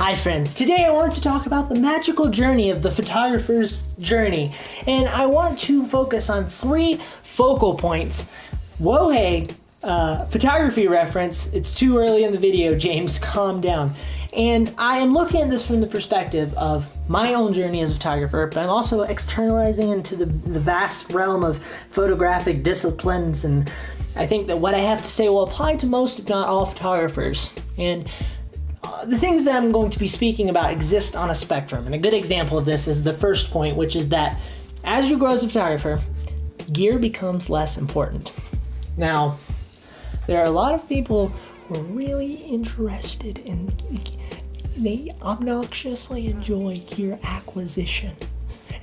Hi friends, today I want to talk about the magical journey of the photographer's journey, and I want to focus on 3 focal points. Whoa, hey, photography reference, it's too early in the video, James, calm down. And I am looking at this from the perspective of my own journey as a photographer, but I'm also externalizing into the vast realm of photographic disciplines, and I think that what I have to say will apply to most, if not all, photographers. And the things that I'm going to be speaking about exist on a spectrum, and a good example of this is the first point, which is that as you grow as a photographer, gear becomes less important. Now, there are a lot of people who are really interested in, they obnoxiously enjoy gear acquisition.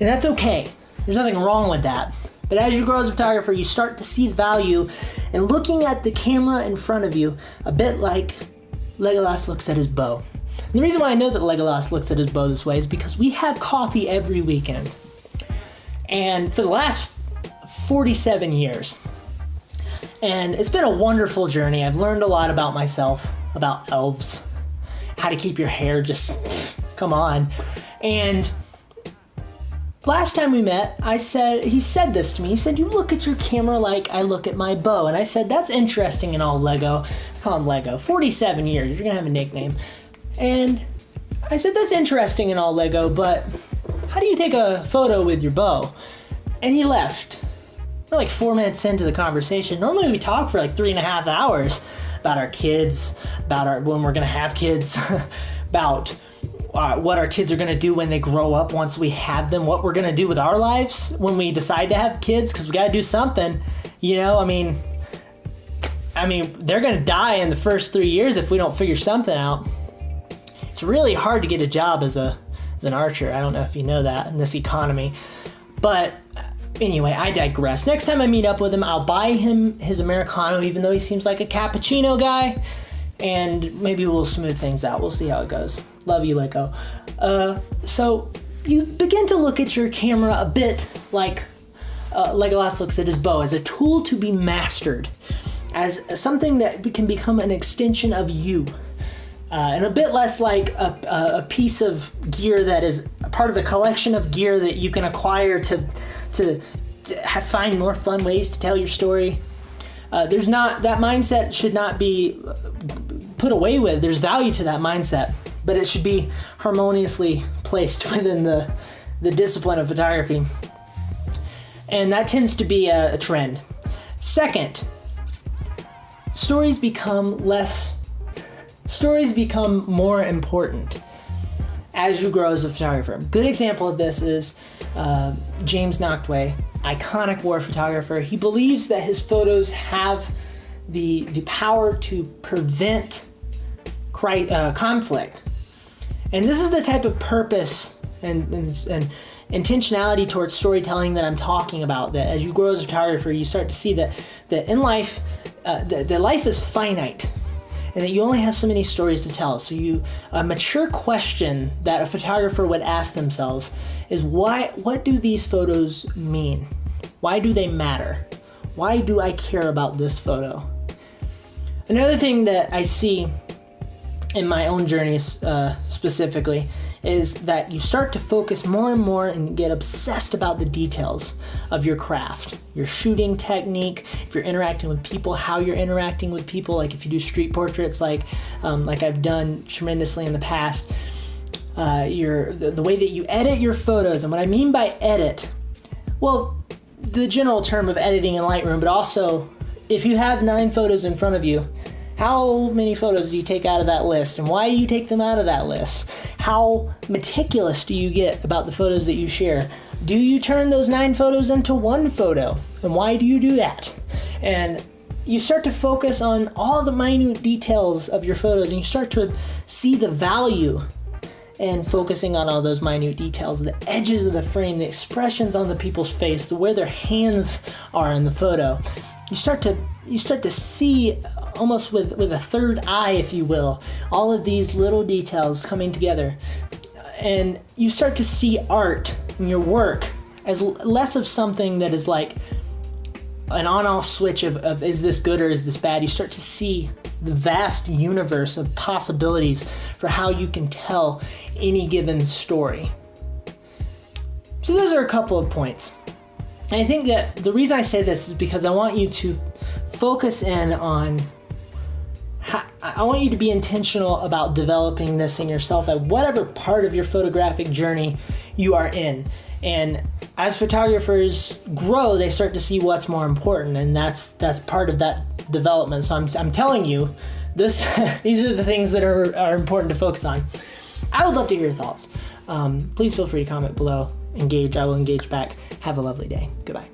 And that's okay. There's nothing wrong with that. But as you grow as a photographer, you start to see the value in looking at the camera in front of you, a bit like Legolas looks at his bow. And the reason why I know that Legolas looks at his bow this way is because we have coffee every weekend. And for the last 47 years. And it's been a wonderful journey. I've learned a lot about myself, about elves, how to keep your hair just, come on. And last time we met, he said this to me. He said, "You look at your camera like I look at my bow." And I said, "That's interesting and all, Lego." I call him Lego. 47 years, you're gonna have a nickname. And I said, "That's interesting and all, Lego, but how do you take a photo with your bow?" And he left. We're like 4 minutes into the conversation. Normally we talk for like 3.5 hours about our kids, about when we're gonna have kids, about what our kids are going to do when they grow up once we have them, what we're going to do with our lives when we decide to have kids, because we got to do something, you know. I mean, they're going to die in the first 3 years if we don't figure something out. It's really hard to get a job as an archer. I don't know if you know that in this economy. But anyway, I digress. Next time I meet up with him, I'll buy him his Americano, even though he seems like a cappuccino guy. And maybe we'll smooth things out. We'll see how it goes. Love you, Lego. So you begin to look at your camera a bit like Legolas looks at his bow, as a tool to be mastered, as something that can become an extension of you, and a bit less like a piece of gear that is a part of a collection of gear that you can acquire to find more fun ways to tell your story. That mindset should not be put away with. There's value to that mindset, but it should be harmoniously placed within the discipline of photography. And that tends to be a trend. Second, stories become more important as you grow as a photographer. A good example of this is James Noctway, iconic war photographer. He believes that his photos have the power to prevent conflict. And this is the type of purpose and intentionality towards storytelling that I'm talking about, that as you grow as a photographer, you start to see that in life, that life is finite, and that you only have so many stories to tell. So a mature question that a photographer would ask themselves is, what do these photos mean? Why do they matter? Why do I care about this photo? Another thing that I see in my own journey specifically is that you start to focus more and more and get obsessed about the details of your craft, your shooting technique, if you're interacting with people, how you're interacting with people, like if you do street portraits like I've done tremendously in the past, the way that you edit your photos. And what I mean by edit, well, the general term of editing in Lightroom, but also if you have 9 photos in front of you, how many photos do you take out of that list, and why do you take them out of that list? How meticulous do you get about the photos that you share? Do you turn those 9 photos into 1 photo, and why do you do that? And you start to focus on all the minute details of your photos, and you start to see the value in focusing on all those minute details, the edges of the frame, the expressions on the people's face, where their hands are in the photo. You start to see, almost with a third eye, if you will, all of these little details coming together. And you start to see art in your work as less of something that is like an on-off switch of is this good or is this bad. You start to see the vast universe of possibilities for how you can tell any given story. So those are a couple of points. And I think that the reason I say this is because I want you to focus in on I want you to be intentional about developing this in yourself at whatever part of your photographic journey you are in. And as photographers grow, they start to see what's more important, and that's part of that development. So I'm telling you, these are the things that are important to focus on. I would love to hear your thoughts. Please feel free to comment below. Engage. I will engage back. Have a lovely day. Goodbye.